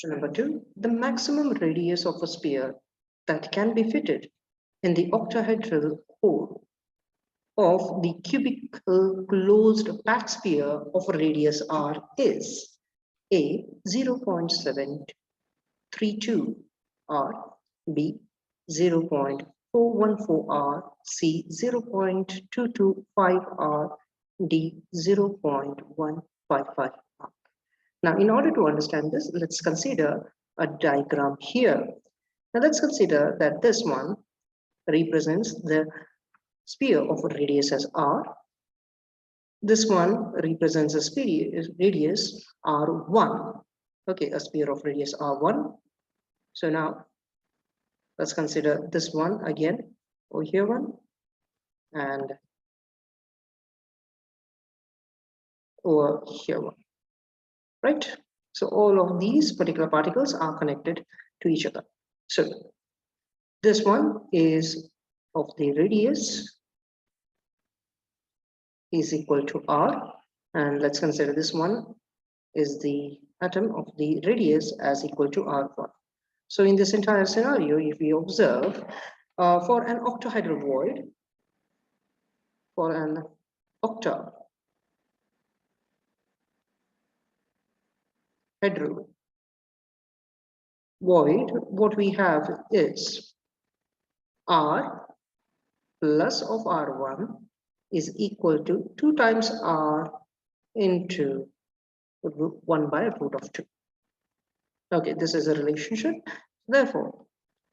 Option number 2, the maximum radius of a sphere that can be fitted in the octahedral hole of the cubical closed packed sphere of a radius r is A 0.732 r, B 0.414 r, C 0.225 r, D 0.155 r. Now, in order to understand this, let's consider a diagram here. Now, let's consider that this one represents the sphere of a radius as r. This one represents a sphere radius r1. Okay, a sphere of radius r1. So now let's consider this one again, over here one, and over here one. Right? So all of these particular particles are connected to each other. So this one is of the radius is equal to r, and let's consider this one is the atom of the radius as equal to r1. So in this entire scenario, if we observe for an octahedral void, for an octahedral void, what we have is r plus of r1 is equal to 2 times r into 1 by root of 2. Okay, this is a relationship. Therefore,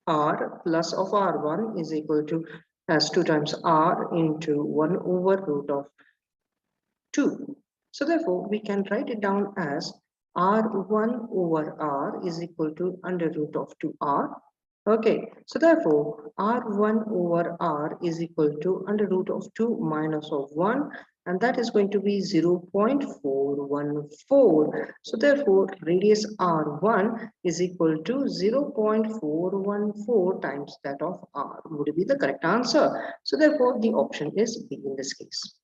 r plus of r1 is equal to as 2 times r into 1 over root of 2. So therefore, we can write it down as r1 over r is equal to under root of 2r. Okay, so therefore, r1 over r is equal to under root of 2 minus of 1, and that is going to be 0.414. So therefore, radius r1 is equal to 0.414 times that of r would be the correct answer. So therefore, the option is B in this case.